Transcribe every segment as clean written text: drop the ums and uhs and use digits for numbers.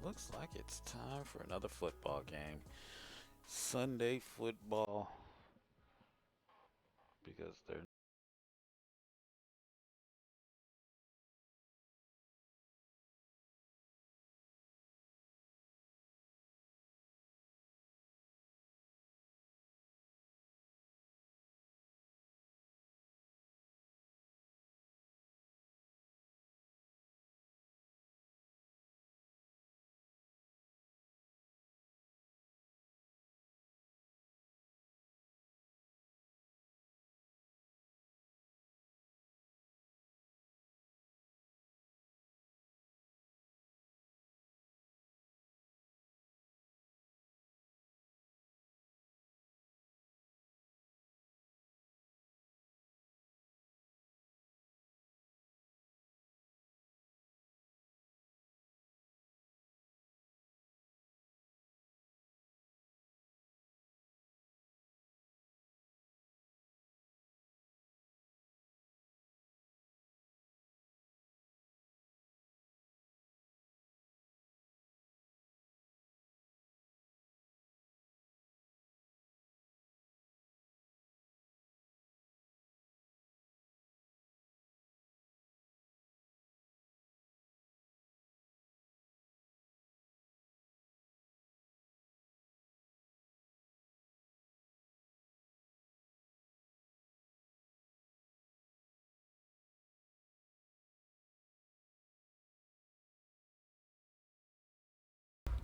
looks like it's time for another football game. Sunday football because they're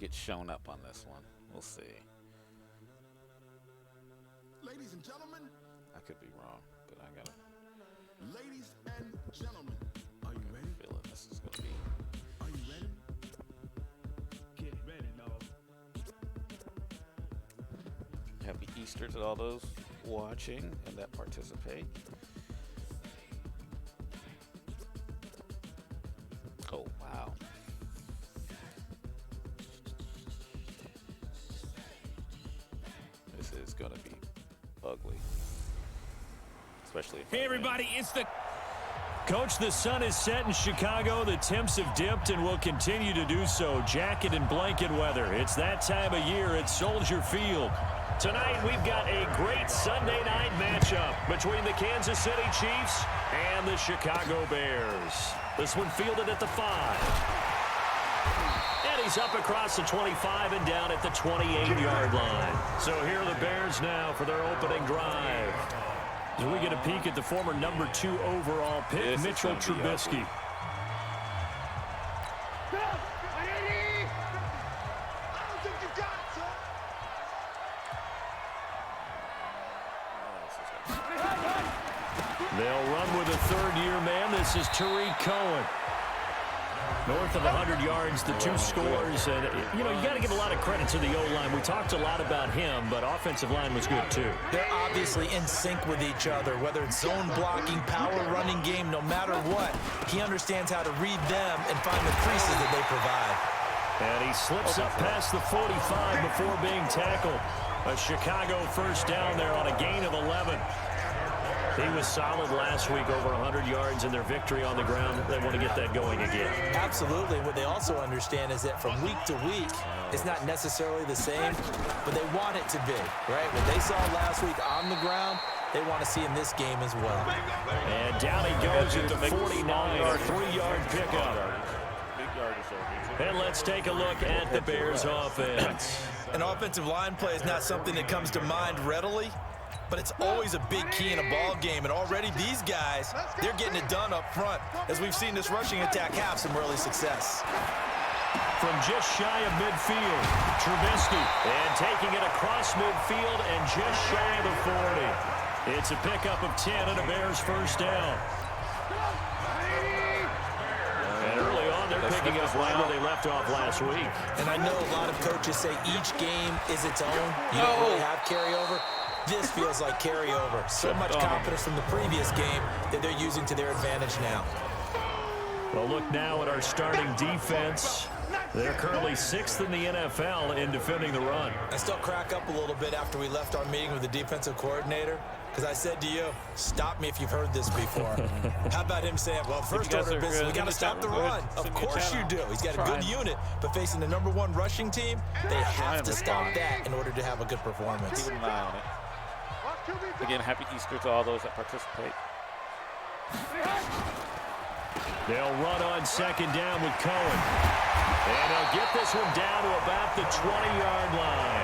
get shown up on this one. We'll see. Ladies and gentlemen, I could be wrong, but I got ladies and gentlemen, are you ready? a feeling this is going to be. Are you ready? Get ready, dog. Happy Easter to all those watching and that participate. Oh, wow. This is going to be ugly. Especially if Hey, everybody, it's the... Coach, the sun is set in Chicago. The temps have dipped and will continue to do so. Jacket and blanket weather. It's that time of year at Soldier Field. Tonight, we've got a great Sunday night matchup between the Kansas City Chiefs and the Chicago Bears. This one fielded at the 5. And he's up across the 25 and down at the 28-yard line. So here are the Bears now for their opening drive. As we get a peek at the former number 2 overall pick, Mitchell Trubisky. They'll run with a third-year man. This is Tariq Cohen. North of 100 yards, the 2 scores. And, you know, you got to give a lot of credit to the O-line. We talked a lot about him, but offensive line was good, too. They're obviously in sync with each other, whether it's zone blocking, power running game, no matter what. He understands how to read them and find the creases that they provide. And he slips up past the 45 before being tackled. A Chicago first down there on a gain of 11. He was solid last week, over 100 yards in their victory on the ground. They want to get that going again. Absolutely. What they also understand is that from week to week, it's not necessarily the same, but they want it to be, right? What they saw last week on the ground, they want to see in this game as well. And down he goes at the 49, a 3-yard pickup. And let's take a look at the Bears offense. An offensive line play is not something that comes to mind readily, but it's always a big key in a ball game. And already these guys, they're getting it done up front. As we've seen this rushing attack have some early success. From just shy of midfield, Trubisky. And taking it across midfield and just shy of the 40. It's a pickup of 10 and a Bears first down. And early on, they're picking up right where they left off last week. And I know a lot of coaches say each game is its own. You don't really have carryover. This feels like carryover. So much confidence from the previous game that they're using to their advantage now. Well, look now at our starting defense. They're currently 6th in the NFL in defending the run. I still crack up a little bit after we left our meeting with the defensive coordinator. Because I said to you, stop me if you've heard this before. How about him saying, well, first order of business, we got to stop the run. Of course you do. He's got a good unit, but facing the #1 rushing team, they have to stop that in order to have a good performance. Keep an eye on it. Again, happy Easter to all those that participate. They'll run on second down with Cohen. And they'll get this one down to about the 20-yard line.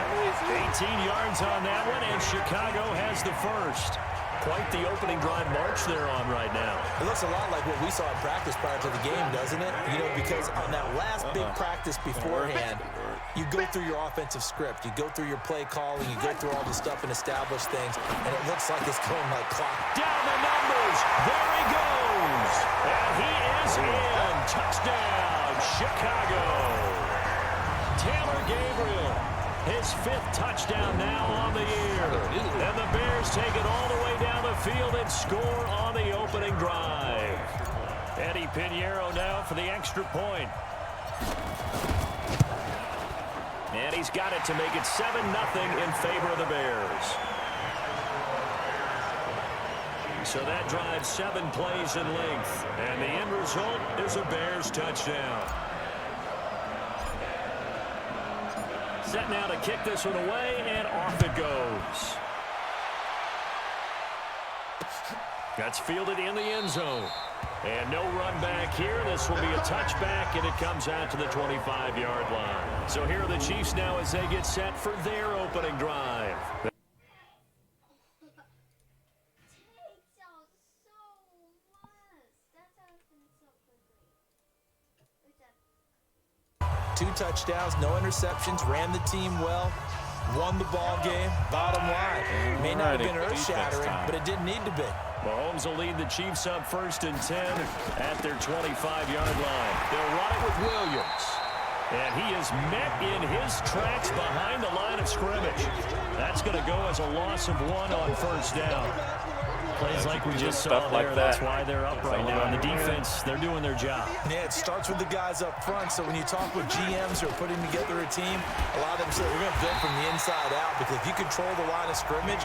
18 yards on that one, and Chicago has the first. Quite the opening drive march they're on right now. It looks a lot like what we saw in practice prior to the game, doesn't it? You know, because on that last big practice beforehand, you go through your offensive script, you go through your play calling, you go through all the stuff and establish things, and it looks like it's going like clock. Down the numbers. There he goes. And he is in. Touchdown, Chicago. Taylor Gabriel, his 5th touchdown now on the year. And the Bears take it all the way down the field and score on the opening drive. Eddie Pinheiro now for the extra point. And he's got it to make it 7-0 in favor of the Bears. So that drives 7 plays in length. And the end result is a Bears touchdown. Set now to kick this one away, and off it goes. That's fielded in the end zone. And no run back here. This will be a touchback, and it comes out to the 25-yard line. So here are the Chiefs now as they get set for their opening drive. Two touchdowns, no interceptions, ran the team well, won the ball game. Bottom line, may not have been earth-shattering, but it didn't need to be. Mahomes will lead the Chiefs up 1st and 10 at their 25-yard line. They'll run it with Williams. And he is met in his tracks behind the line of scrimmage. That's going to go as a loss of 1 on 1st down. Plays like we just saw there. That's why they're up right now. And the defense, they're doing their job. Yeah, it starts with the guys up front. So when you talk with GMs who are putting together a team, a lot of them say we're going to build from the inside out, because if you control the line of scrimmage,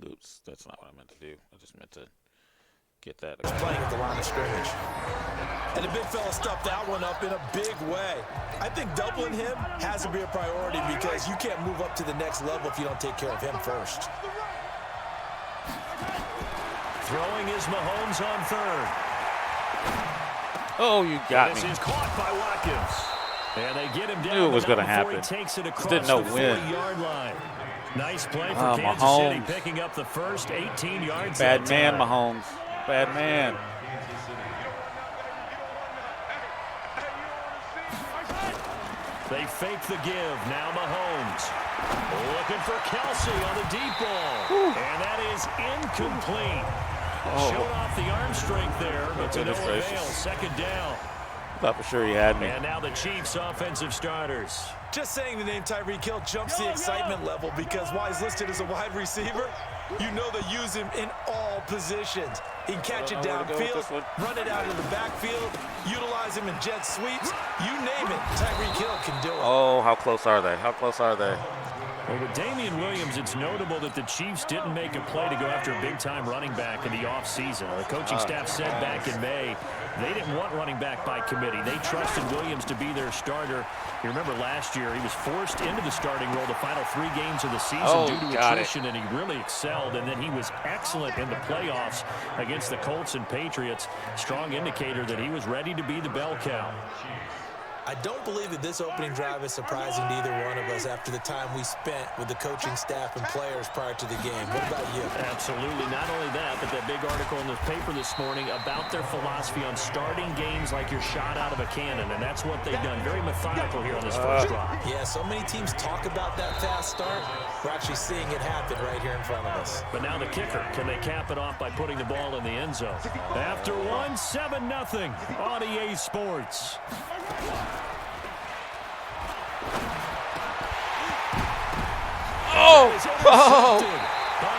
Oops, that's not what I meant to do. I just meant to get that. Playing at the line of scrimmage. And the big fella stuffed that one up in a big way. I think doubling him has to be a priority, because you can't move up to the next level if you don't take care of him first. Throwing is Mahomes on 3rd. Oh, you got me. This is caught by Watkins. And they get him down. Knew it was going to happen. He takes it across Didn't know the when. 40-yard line. Nice play for Kansas City, picking up the first 18 yards. Bad man, Mahomes. Bad man. They fake the give. Now Mahomes. Looking for Kelsey on the deep ball. And that is incomplete. Showed off the arm strength there, but to no avail. 2nd down. Thought for sure he had me. And now the Chiefs' offensive starters. Just saying the name Tyreek Hill jumps the excitement level, because while he's listed as a wide receiver, you know they use him in all positions. He can catch it downfield, run it out of the backfield, utilize him in jet sweeps. You name it, Tyreek Hill can do it. Oh, how close are they? How close are they? Well, with Damian Williams, it's notable that the Chiefs didn't make a play to go after a big-time running back in the offseason. The coaching staff said back in May they didn't want running back by committee. They trusted Williams to be their starter. You remember last year he was forced into the starting role the final 3 games of the season due to attrition, and he really excelled. And then he was excellent in the playoffs against the Colts and Patriots. Strong indicator that he was ready to be the bell cow. I don't believe that this opening drive is surprising to either one of us after the time we spent with the coaching staff and players prior to the game. What about you? Absolutely. Not only that, but that big article in the paper this morning about their philosophy on starting games like you're shot out of a cannon, and that's what they've done. Very methodical here on this first drive. Yeah, so many teams talk about that fast start. We're actually seeing it happen right here in front of us. But now the kicker. Can they cap it off by putting the ball in the end zone? After 7-0 on EA Sports. By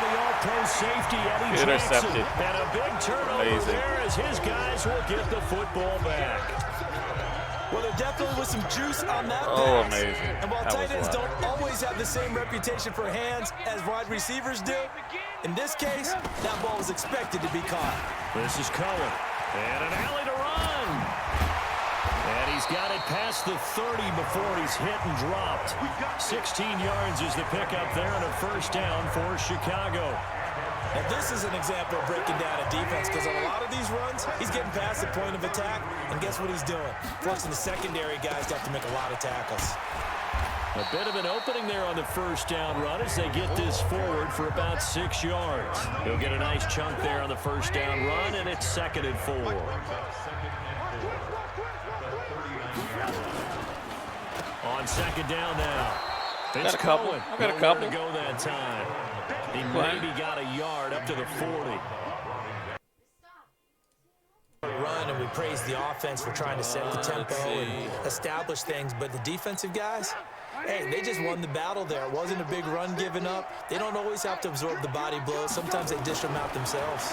the all-pro safety, Eddie Intercepted. Jackson. And a big turnover there as his guys will get the football back. Well, there definitely was some juice on that Oh, pass. amazing. And while That tight was ends wild. don't always have the same reputation for hands as wide receivers do, in this case, that ball was expected to be caught. This is Cohen. And an alley to run. And he's got it past the 30 before he's hit and dropped. 16 yards is the pickup there and a first down for Chicago. And this is an example of breaking down a defense, because on a lot of these runs, he's getting past the point of attack, and guess what he's doing? Forcing the secondary guys to have to make a lot of tackles. A bit of an opening there on the first down run as they get this forward for about 6 yards. He'll get a nice chunk there on the first down run, and it's 2nd and 4. On 2nd down now. It's Got a couple. Cohen. I got a Nowhere couple. to go that time. He maybe got a yard up to the 40. Run, and we praise the offense for trying to set the tempo and establish things, but the defensive guys, hey, they just won the battle there. It wasn't a big run given up. They don't always have to absorb the body blows. Sometimes they dish them out themselves.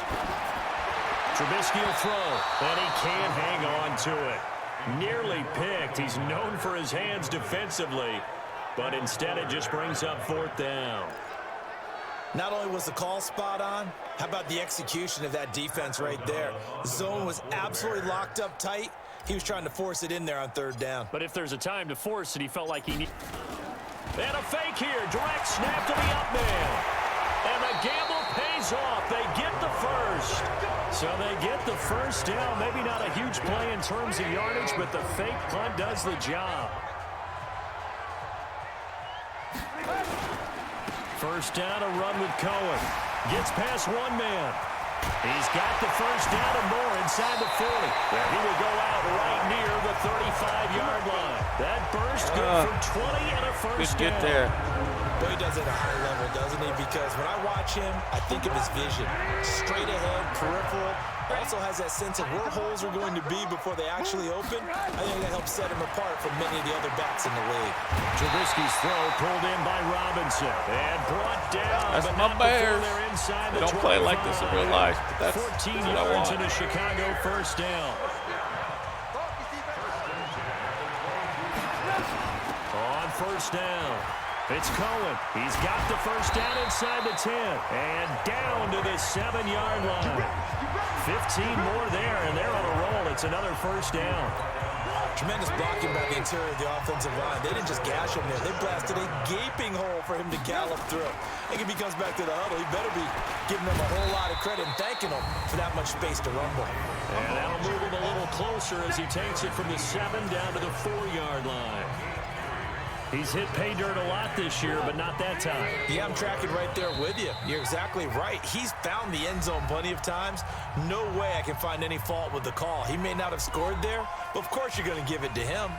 Trubisky will throw, and he can't hang on to it. Nearly picked. He's known for his hands defensively, but instead it just brings up 4th down. Not only was the call spot on, how about the execution of that defense right there? The zone was absolutely locked up tight. He was trying to force it in there on 3rd down. But if there's a time to force it, he felt like he needed. And a fake here. Direct snap to the up man. And the gamble pays off. They get the first. So they get the first down. Maybe not a huge play in terms of yardage, but the fake punt does the job. First down, a run with Cohen. Gets past one man. He's got the first down and more inside the 40. Well, he will go out right near the 35-yard line. That burst good for 20 and a first Good down. get there. Well, he does it at a high level, doesn't he? Because when I watch him, I think of his vision. Straight ahead, peripheral. Also has that sense of where holes are going to be before they actually open. I think that helps set him apart from many of the other backs in the league. Trubisky's throw pulled in by Robinson and brought down. That's but my not before Bears. they're inside They the don't play like this in 25. real life. But that's 14 what I yards want. and a Chicago first down. On first down, it's Cohen. He's got the first down inside the 10 and down to the 7-yard line. 15 more there, and they're on a roll. It's another first down. Tremendous blocking by the interior of the offensive line. They didn't just gash him there. They blasted a gaping hole for him to gallop through. I think if he comes back to the huddle, he better be giving them a whole lot of credit and thanking them for that much space to rumble. And that'll move him a little closer as he takes it from the 7 down to the 4-yard line. He's hit pay dirt a lot this year, but not that time. Yeah, I'm tracking right there with you. You're exactly right. He's found the end zone plenty of times. No way I can find any fault with the call. He may not have scored there, but of course you're going to give it to him.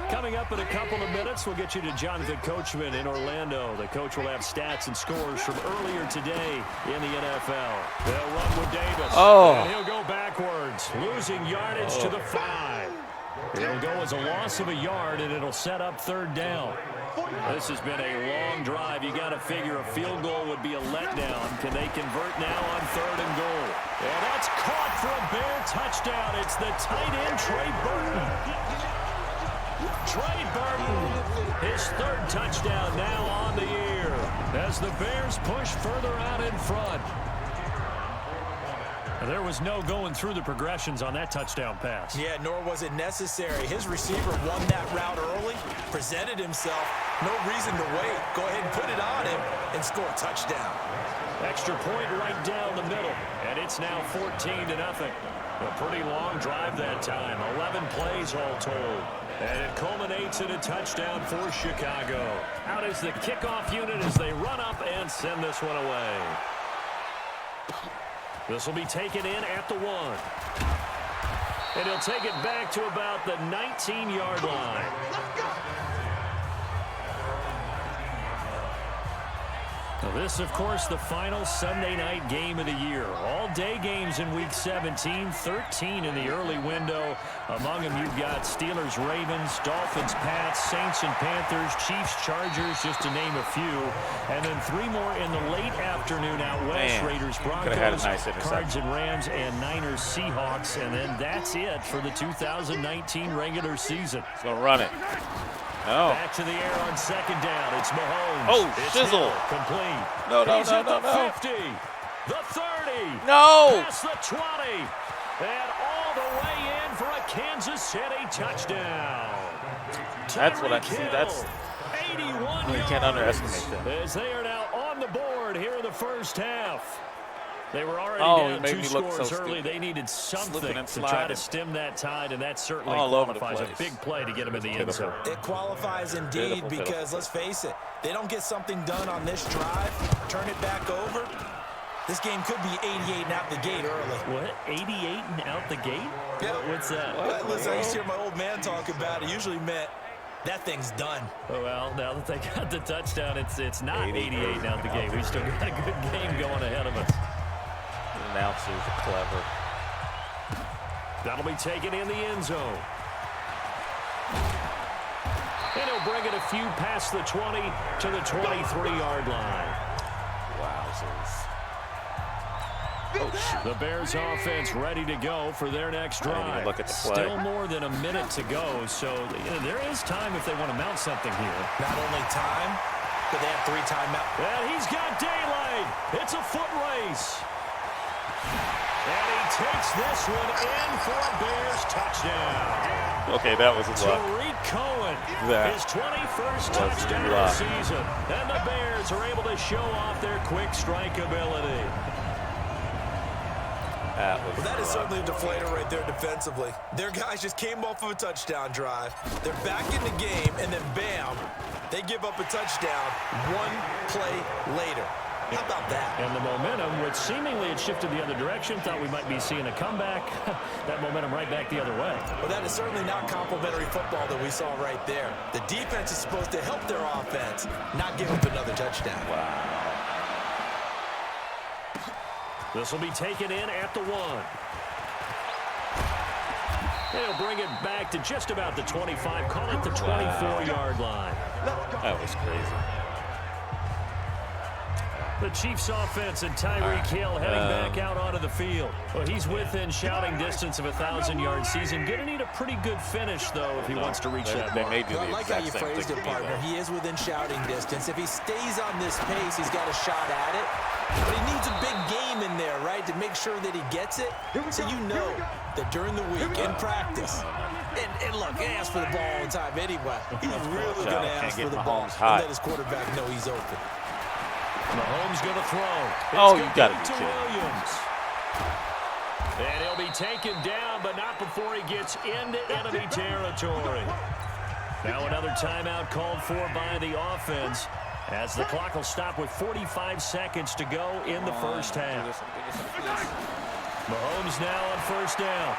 Coming up in a couple of minutes, we'll get you to Jonathan Coachman in Orlando. The coach will have stats and scores from earlier today in the NFL. They'll run with Davis. And he'll go backwards, losing yardage to the 5. It'll go as a loss of a yard, and it'll set up 3rd down. This has been a long drive. You got to figure a field goal would be a letdown. Can they convert now on 3rd and goal? And that's caught for a Bear touchdown. It's the tight end, Trey Burton. Trey Burton, his 3rd touchdown now on the year as the Bears push further out in front. There was no going through the progressions on that touchdown pass. Yeah, nor was it necessary. His receiver won that route early, presented himself, no reason to wait. Go ahead and put it on him and score a touchdown. Extra point right down the middle, and it's now 14-0. A pretty long drive that time, 11 plays all told. And it culminates in a touchdown for Chicago. Out is the kickoff unit as they run up and send this one away. This will be taken in at the 1. And he'll take it back to about the 19-yard line. Well, this, of course, the final Sunday night game of the year. All-day games in Week 17, 13 in the early window. Among them, you've got Steelers, Ravens, Dolphins, Pats, Saints and Panthers, Chiefs, Chargers, just to name a few. And then 3 more in the late afternoon out west. Raiders, Broncos, Cards and Rams, and Niners, Seahawks. And then that's it for the 2019 regular season. He's going to run it. No. Back to the air on second down. It's Mahomes. Oh, it's shizzle. Complete. No, He's at the 50, the 30. No. Past the 20. And all the way in for a Kansas City touchdown. That's what I see. That's 81 you can't underestimate them. As they are now on the board here in the first half. They were already down 2 scores early. They needed something to try to stem that tide, and that certainly qualifies a big play to get them in the end zone. It qualifies indeed because, let's face it, they don't get something done on this drive, turn it back over. This game could be 88 and out the gate early. What? 88 and out the gate? Yeah. What's that? Well, listen, I used to hear my old man talk about it. Usually meant that thing's done. Oh, well, now that they got the touchdown, it's not 88 and out the gate. We still got a good game going ahead of us. Announcers are clever. That'll be taken in the end zone. And he'll bring it a few past the 20 to the 23-yard line. Wowzers. Oh, the Bears offense ready to go for their next drive. Look at the play. Still more than a minute to go, so there is time if they want to mount something here. Not only time, but they have 3 timeouts. And he's got daylight. It's a foot race. And he takes this one in for a Bears touchdown. Okay, that was a lot. Tariq Cohen, his 21st touchdown of the season. And the Bears are able to show off their quick strike ability. That is certainly a deflator right there defensively. Their guys just came off of a touchdown drive. They're back in the game, and then bam, they give up a touchdown 1 play later. How about that? And the momentum, which seemingly had shifted the other direction, thought we might be seeing a comeback. That momentum right back the other way. Well, that is certainly not complimentary football that we saw right there. The defense is supposed to help their offense, not give up another touchdown. Wow. This will be taken in at the 1. They'll bring it back to just about the 25, call it the 24-yard line. That was crazy. The Chiefs offense and Tyreek Hill heading back out onto the field. Well, he's within shouting distance of a 1,000-yard season. Going to need a pretty good finish, though, if he wants to reach that they mark. may do I the like how you exact same phrased thing it, to me, partner. though. He is within shouting distance. If he stays on this pace, he's got a shot at it. But he needs a big game in there, right, to make sure that he gets it. So you know that during the week, in practice, and look, he asks for the ball all the time anyway. He's really going to ask for the ball and let his quarterback know he's open. Mahomes going to throw. Oh, you got it, to Williams. And he'll be taken down, but not before he gets into enemy territory. Now another timeout called for by the offense, as the clock will stop with 45 seconds to go in the first half. Mahomes now on first down.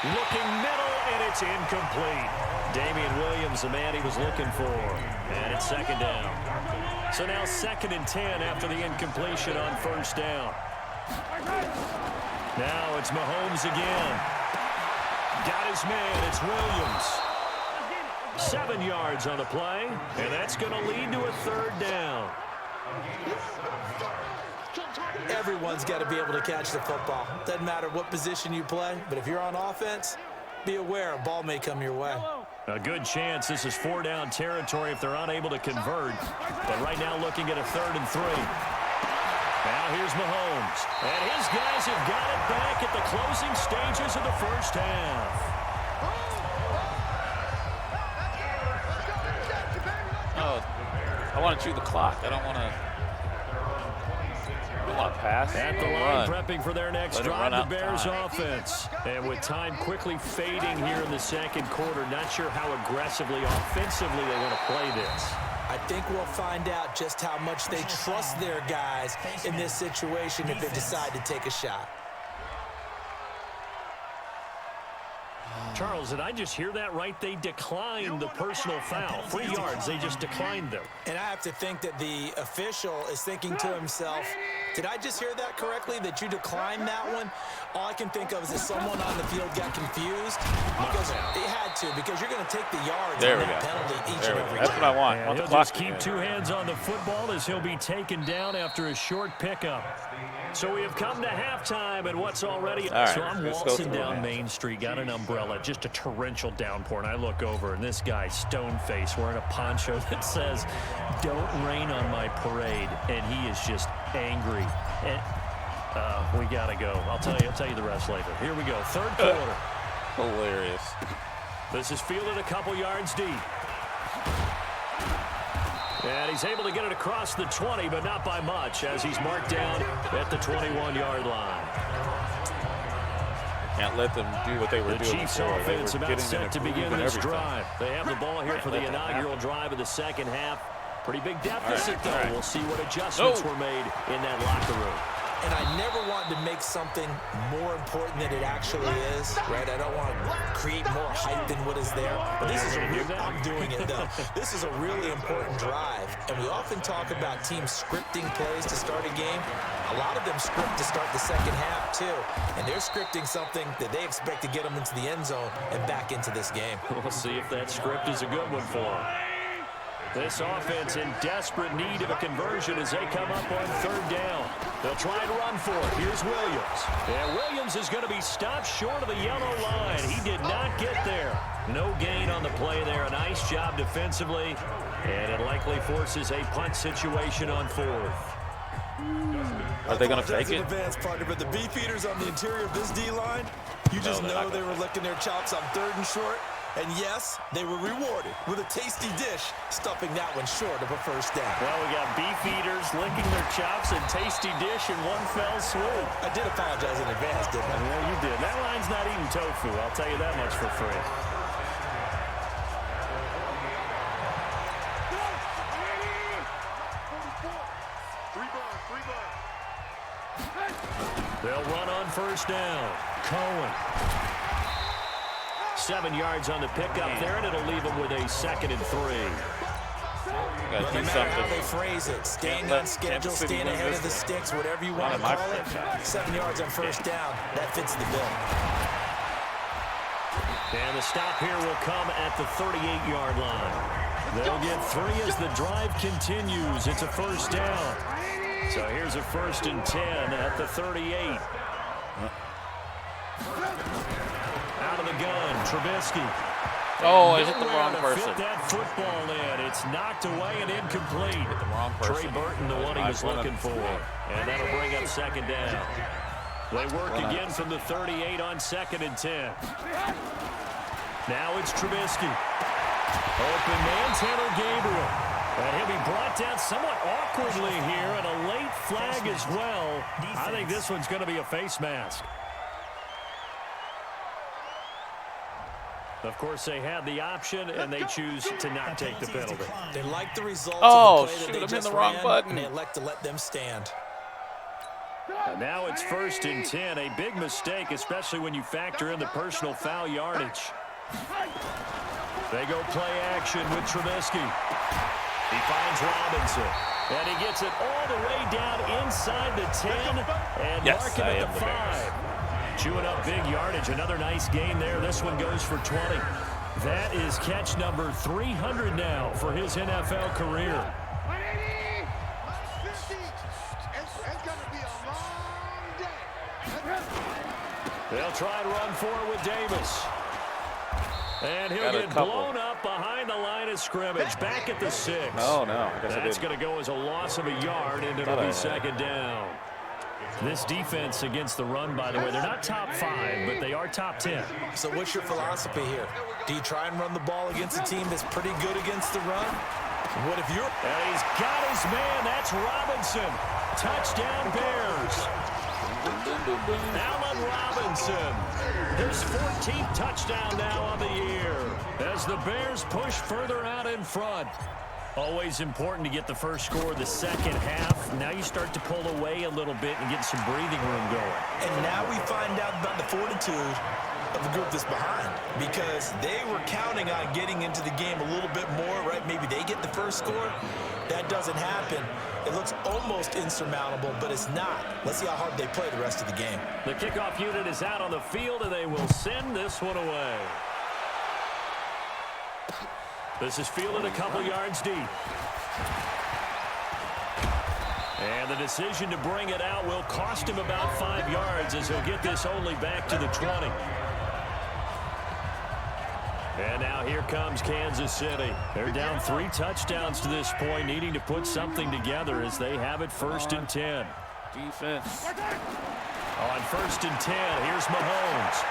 Looking middle, and it's incomplete. Damian Williams, the man he was looking for. And it's second down. So now 2nd and 10 after the incompletion on first down. Now it's Mahomes again. Got his man, it's Williams. 7 yards on the play, and that's going to lead to a 3rd down. Everyone's got to be able to catch the football. Doesn't matter what position you play, but if you're on offense, be aware a ball may come your way. A good chance this is 4-down territory if they're unable to convert. But right now looking at a 3rd and 3. Now here's Mahomes. And his guys have got it back at the closing stages of the first half. I want to chew the clock. I don't want to pass. At the line, prepping for their next drive, the Bears offense. And with time quickly fading here in the second quarter, not sure how aggressively, offensively they want to play this. I think we'll find out just how much they trust their guys in this situation if they decide to take a shot. Charles, did I just hear that right? They declined the personal foul. 3 yards, they just declined them. And I have to think that the official is thinking to himself, did I just hear that correctly, that you declined that one? All I can think of is that someone on the field got confused. Because they had to, because you're going to take the yards on that penalty each and every That's time. what I want. And I want the he'll clock just keep to 2 hands on the football as he'll be taken down after a short pickup. So we have come to halftime, and what's already... All right, so I'm let's go waltzing through down it. Main Street, got an umbrella, just a torrential downpour, and I look over, and this guy, stone-faced, wearing a poncho that says, "Don't rain on my parade," and he is just angry. And we got to go. I'll tell you the rest later. Here we go, third quarter. Hilarious. This is fielded a couple yards deep. And he's able to get it across the 20, but not by much, as he's marked down at the 21-yard line. Can't let them do what they were The doing Chiefs before. They offense were about getting set in to a groove begin and this everything. drive. They have the ball here for the inaugural drive of the second half. Pretty big deficit, All right. though. We'll see what adjustments were made in that locker room. And I never want to make something more important than it actually is, right? I don't want to create more hype than what is there. But this is a real, I'm doing it though. This is a really important drive. And we often talk about teams scripting plays to start a game. A lot of them script to start the second half too. And they're scripting something that they expect to get them into the end zone and back into this game. We'll see if that script is a good one for them. This offense in desperate need of a conversion as they come up on third down. They'll try and run for it. Here's Williams. And Williams is going to be stopped short of the yellow line. He did not get there. No gain on the play there. A nice job defensively. And it likely forces a punt situation on fourth. Are they going to fake In it? advance, partner, but the beefeaters on the interior of this D-line, you just they're know not they gonna were licking their chops on third and short. And yes, they were rewarded with a tasty dish, stuffing that one short of a first down. Well, we got beef eaters licking their chops and tasty dish in one fell swoop. I did apologize in advance, didn't I? Yeah, you did. That line's not eating tofu. I'll tell you that much for free. They'll run on first down. Cohen. 7 yards on the pickup there, and it'll leave them with a 2nd and 3. Got No to do matter how something. they phrase it, staying Can't let on schedule, Kansas City staying win ahead this of the one. sticks, whatever you want to Not in my call it, franchise. 7 yards on first down, that fits the bill. And the stop here will come at the 38-yard line. They'll get 3 as the drive continues. It's a first down. So here's a 1st and 10 at the 38. Out of the gun, Trubisky. Oh, I hit the Nowhere wrong to person. fit that football in. It's knocked away and incomplete. The wrong person. Trey Burton, the one he was looking for. And that'll bring up 2nd down. They work again from the 38 on 2nd and 10. Now it's Trubisky. Open man, Tanner Gabriel. And he'll be brought down somewhat awkwardly here, and a late flag as well. I think this one's going to be a face mask. Of course, they had the option, and they choose to not take the penalty. They like the results Oh, of the play shoot, that I'm they in just the wrong ran, button. and they elect to let them stand. And now it's 1st and 10. A big mistake, especially when you factor in the personal foul yardage. They go play action with Trubisky. He finds Robinson. And he gets it all the way down inside the 10 and Yes, marking I at am the the Bears. 5. Chewing up big yardage. Another nice gain there. This one goes for 20. That is catch number 300 now for his NFL career. 180, 150. It's going to be a long day. They'll try and run for it with Davis. And he'll Got a get couple. blown up behind the line of scrimmage. Back at the 6. Oh, no. I guess I That's didn't. going to go as a loss of a yard, and it'll Thought I be had. 2nd down. This defense against the run, by the way, they're not top 5, but they are top 10. So what's your philosophy here? Do you try and run the ball against a team that's pretty good against the run? What if you're... And he's got his man. That's Robinson. Touchdown, Bears. Allen Robinson. His 14th touchdown now on the year as the Bears push further out in front. Always important to get the first score of the second half. Now you start to pull away a little bit and get some breathing room going. And now we find out about the fortitude of a group that's behind because they were counting on getting into the game a little bit more, right? Maybe they get the first score. That doesn't happen. It looks almost insurmountable, but it's not. Let's see how hard they play the rest of the game. The kickoff unit is out on the field, and they will send this one away. This is fielded a couple yards deep. And the decision to bring it out will cost him about 5 yards as he'll get this only back to the 20. And now here comes Kansas City. They're down 3 touchdowns to this point, needing to put something together as they have it 1st and 10. Defense. On 1st and 10, here's Mahomes.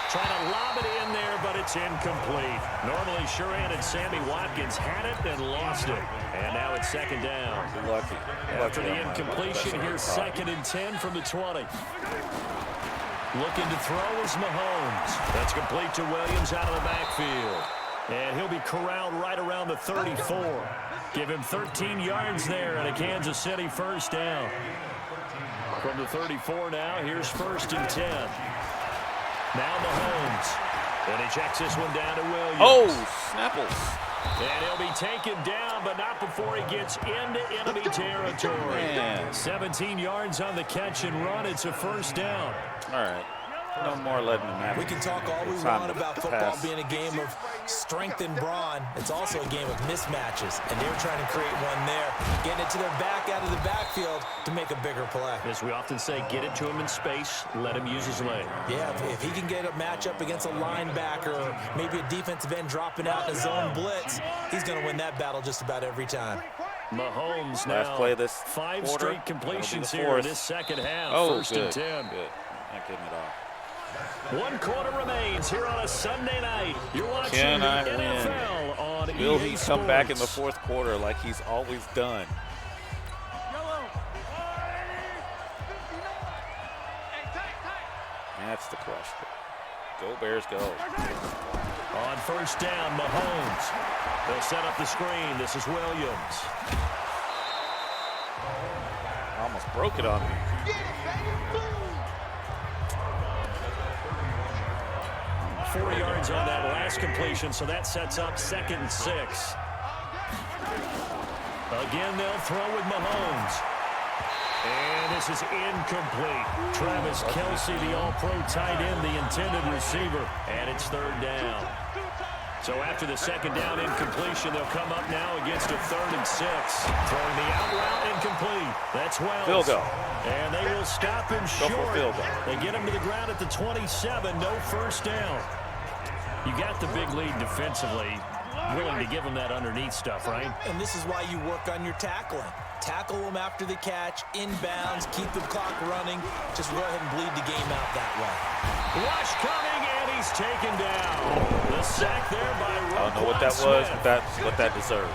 Trying to lob it in there, but it's incomplete. Normally, sure-handed Sammy Watkins had it and lost it. And now it's 2nd down. Lucky. After the incompletion, here's 2nd and 10 from the 20. Looking to throw is Mahomes. That's complete to Williams out of the backfield. And he'll be corralled right around the 34. Give him 13 yards there and a Kansas City 1st down. From the 34 now, here's 1st and 10. Now Mahomes. And he checks this one down to Williams. Oh, Snapples. And he'll be taken down, but not before he gets into enemy territory. Man. 17 yards on the catch and run. It's a 1st down. All right. No more letting him have it. We can talk all we Time want to about football pass. being a game of strength and brawn. It's also a game of mismatches, and they're trying to create one there, getting it to their back out of the backfield to make a bigger play. As we often say, get it to him in space, let him use his leg. Yeah, if he can get a matchup against a linebacker or maybe a defensive end dropping out in a zone blitz, he's going to win that battle just about every time. Mahomes Last now play this 5 quarter. straight completions That'll be the here in fourth. this 2nd half. Oh, 1st good. and 10. Good. Not getting it off. 1 quarter remains here on a Sunday night. You're watching Can the I NFL on Will EA he Sports. come back in the 4th quarter like he's always done? That's the question. Go Bears, go. On 1st down, Mahomes. They'll set up the screen. This is Williams. Almost broke it on me. 4 yards on that last completion, so that sets up 2nd and 6. Again, they'll throw with Mahomes. And this is incomplete. Travis Kelce, the all-pro tight end, the intended receiver, and it's 3rd down. So after the 2nd down incompletion, they'll come up now against a 3rd and 6. Throwing the out route incomplete. That's Wells. Field goal. And they will stop him Go short. for a field goal. They get him to the ground at the 27. No 1st down. You got the big lead defensively. Willing to give him that underneath stuff, right? And this is why you work on your tackling. Tackle them after the catch, inbounds, keep the clock running. Just go ahead and bleed the game out that way. Rush coming, and he's taken down. The sack there by Roquan I don't know what that was, Smith. but that's what that deserved.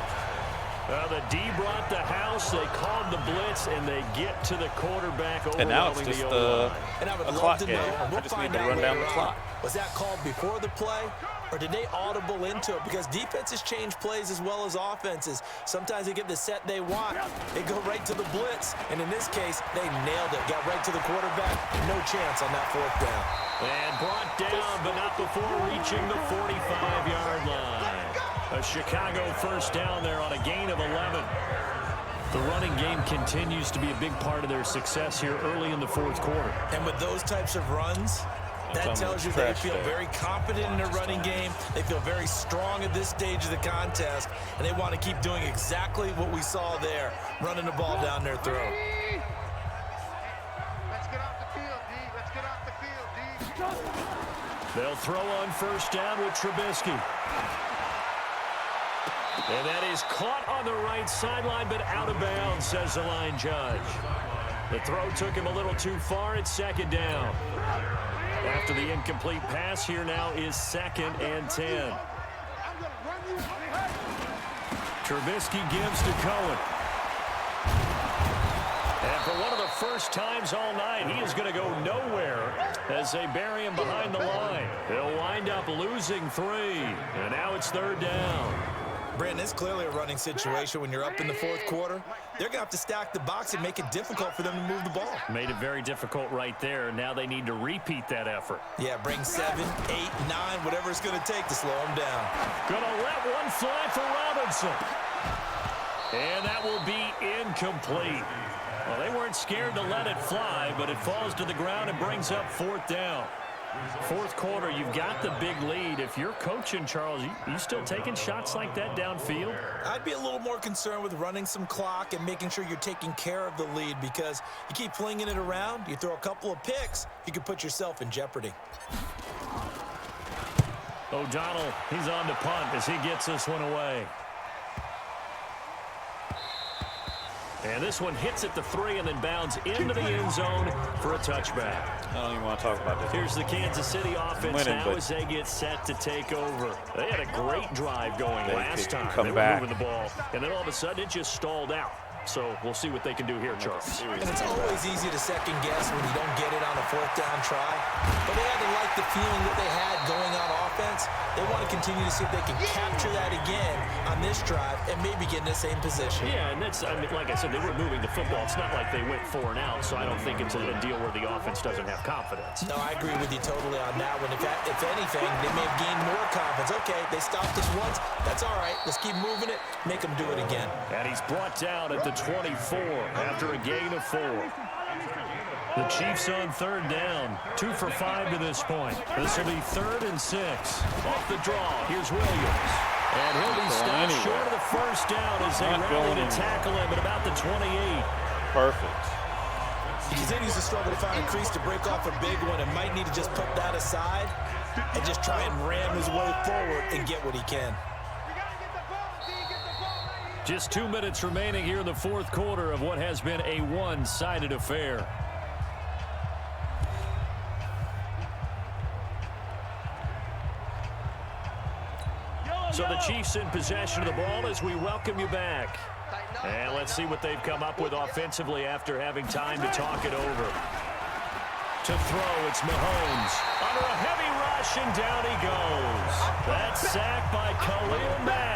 The D brought the house. They called the blitz, and they get to the quarterback And now it's overwhelming just the O-line. And I would a love clock to game. know, and we'll I just find need to out run down later the on, clock. was that called before the play, or did they audible into it? Because defenses change plays as well as offenses. Sometimes they get the set they want. They go right to the blitz, and in this case, they nailed it. Got right to the quarterback. No chance on that 4th down. And brought down, but not before reaching the 45-yard line. A Chicago 1st down there on a gain of 11. The running game continues to be a big part of their success here early in the 4th quarter. And with those types of runs, that tells you they feel very confident in their running game. They feel very strong at this stage of the contest, and they want to keep doing exactly what we saw there, running the ball down their throat. Let's get off the field, D. Let's get off the field, D. They'll throw on 1st down with Trubisky. And that is caught on the right sideline, but out of bounds, says the line judge. The throw took him a little too far. It's 2nd down. After the incomplete pass, here now is 2nd and 10. Trubisky gives to Cohen. And for one of the first times all night, he is going to go nowhere as they bury him behind the line. He'll wind up losing 3. And now it's 3rd down. Brandon, it's clearly a running situation when you're up in the fourth quarter. They're going to have to stack the box and make it difficult for them to move the ball. Made it very difficult right there. Now they need to repeat that effort. Yeah, bring 7, 8, 9, whatever it's going to take to slow them down. Gonna let one fly for Robinson. And that will be incomplete. Well, they weren't scared to let it fly, but it falls to the ground and brings up fourth down. Fourth quarter, you've got the big lead. If you're coaching, Charles, you still taking shots like that downfield? I'd be a little more concerned with running some clock and making sure you're taking care of the lead, because you keep flinging it around, you throw a couple of picks, you can put yourself in jeopardy. O'Donnell, he's on to punt as he gets this one away. And this one hits at the 3 and then bounds into the end zone for a touchback. I don't even want to talk about this. Here's the Kansas City offense now as they get set to take over. They had a great drive going last time. They were moving the ball, and then all of a sudden it just stalled out. So we'll see what they can do here, Charles. And it's always easy to second guess when you don't get it on a fourth down try. But they had to like the feeling that they had going on offense. They want to continue to see if they can capture that again on this drive and maybe get in the same position. Yeah, and that's, I mean, like I said, they were moving the football. It's not like they went 4 and out, so I don't think it's a deal where the offense doesn't have confidence. No, I agree with you totally on that one. If anything, they may have gained more confidence. Okay, they stopped us once. That's all right. Let's keep moving it. Make them do it again. And he's brought down at the 24 after a gain of 4. The Chiefs on third down. 2 for 5 to this point. This will be 3rd and 6. Off the draw, here's Williams. And he'll be stopped short of the first down as they rally to tackle him at about the 28. Perfect. He continues to struggle to find a crease to break off a big one and might need to just put that aside and just try and ram his way forward and get what he can. Just 2 minutes remaining here in the fourth quarter of what has been a one-sided affair. So the Chiefs in possession of the ball as we welcome you back. And let's see what they've come up with offensively after having time to talk it over. To throw, it's Mahomes. Under a heavy rush, and down he goes. That sack by Khalil Mack.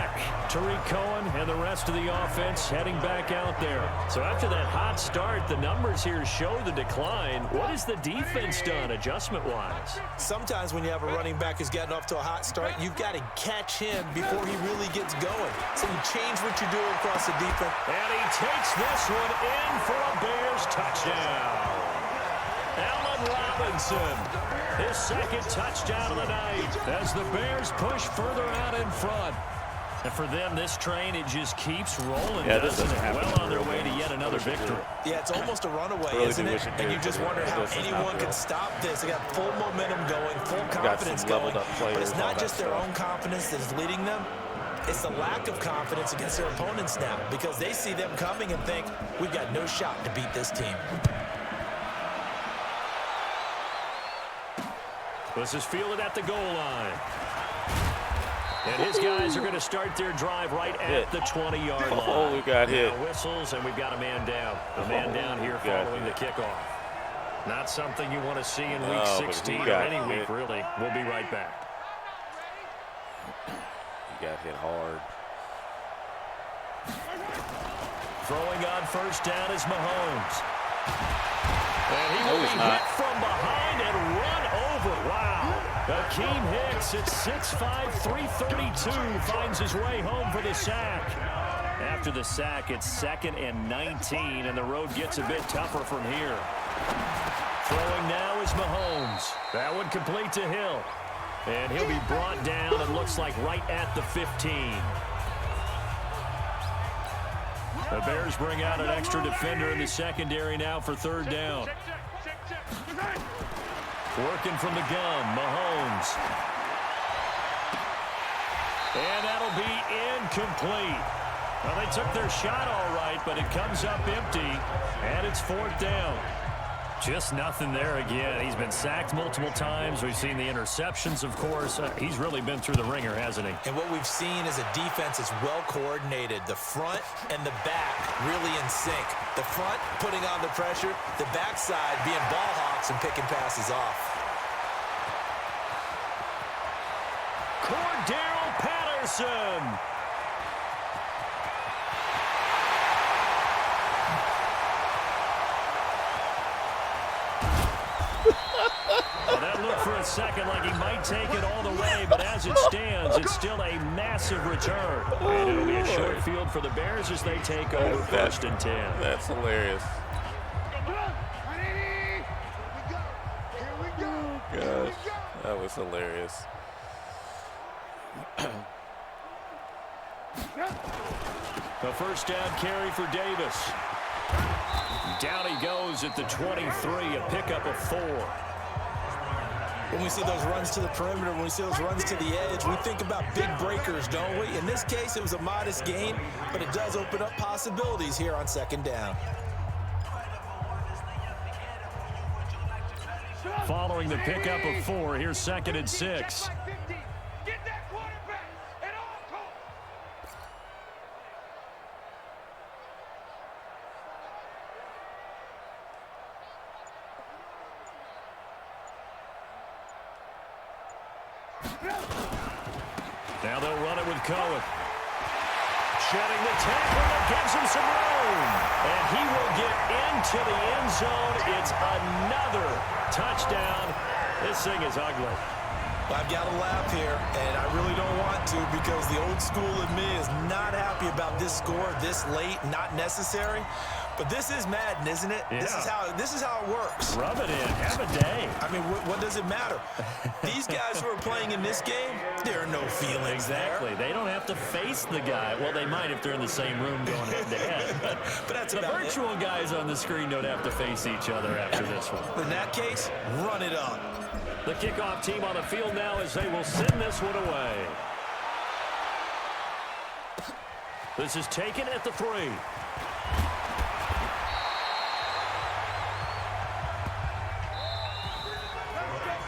Tariq Cohen and the rest of the offense heading back out there. So after that hot start, the numbers here show the decline. What has the defense done adjustment-wise? Sometimes when you have a running back who's gotten off to a hot start, you've got to catch him before he really gets going. So you change what you're doing across the defense. And he takes this one in for a Bears touchdown. Allen Robinson, his 2nd touchdown of the night as the Bears push further out in front. And for them, this train, it just keeps rolling, doesn't it? Well on their way to yet another victory. Yeah, it's almost a runaway, isn't it? And you just wonder how anyone could stop this. They got full momentum going, full confidence going. But it's not just their own confidence that's leading them. It's the lack of confidence against their opponents now, because they see them coming and think, we've got no shot to beat this team. This is fielded at the goal line. And his guys are going to start their drive right at the 20-yard line. Oh, we got hit. Whistles, and we've got a man down. A man down here following the kickoff. Not something you want to see in Week 16 or any week, really. We'll be right back. He got hit hard. Throwing on first down is Mahomes. And he will be hit from behind and run over. Wow. Akeem Hicks at 6'5", 332 finds his way home for the sack. After the sack, it's 2nd and 19, and the road gets a bit tougher from here. Throwing now is Mahomes. That one complete to Hill. And he'll be brought down, it looks like right at the 15. The Bears bring out an extra defender in the secondary now for 3rd down. Working from the gun, Mahomes. And that'll be incomplete. Well, they took their shot all right, but it comes up empty, and it's 4th down. Just nothing there again. He's been sacked multiple times. We've seen the interceptions, of course. He's really been through the ringer, hasn't he? And what we've seen is a defense that's well coordinated. The front and the back really in sync. The front putting on the pressure, the backside being ball hawks and picking passes off. Cordell Patterson. second like he might take it all the way, but as it stands, it's still a massive return. And it'll be a short field for the Bears as they take over 1st and 10. That's hilarious. Gosh, that was hilarious. The first down carry for Davis. Down he goes at the 23, a pickup of 4. When we see those runs to the perimeter, when we see those runs to the edge, we think about big breakers, don't we? In this case, it was a modest gain, but it does open up possibilities here on 2nd down. Following the pickup of 4, here's 2nd and 6. Now they'll run it with Cohen. Shedding the tackle that gives him some room. And he will get into the end zone. It's another touchdown. This thing is ugly. I've got to laugh here, and I really don't want to because the old school in me is not happy about this score this late, not necessary. But this is Madden, isn't it? Yeah. This is how it works. Rub it in. Have a day. I mean, what does it matter? These guys who are playing in this game, there are no feelings Exactly. They don't have to face the guy. Well, they might if they're in the same room going head-to-head. But that's the about virtual guys on the screen don't have to face each other after this one. In that case, run it up. The kickoff team on the field now as they will send this one away. This is taken at the 3.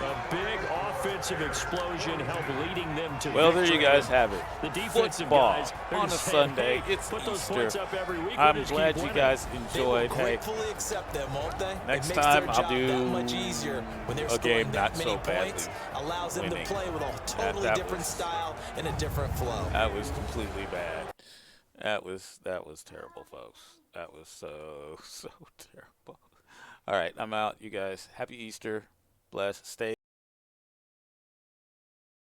A big offensive explosion helped leading them to Well, victory. there you guys have it. The defensive Football guys, they're on a just saying, Sunday. hey, It's put those Easter. points up every week. I'm We'll just glad keep you winning. guys They will enjoyed. Hey, gratefully accept them, won't they? Next it makes time their I'll job do that much easier when they're a scoring game that not many so badly points, allows them winning. to play with a totally That different was- style and a different flow. that was completely bad. That was terrible, folks. That was so terrible. All right, I'm out, you guys. Happy Easter. Bless. Stay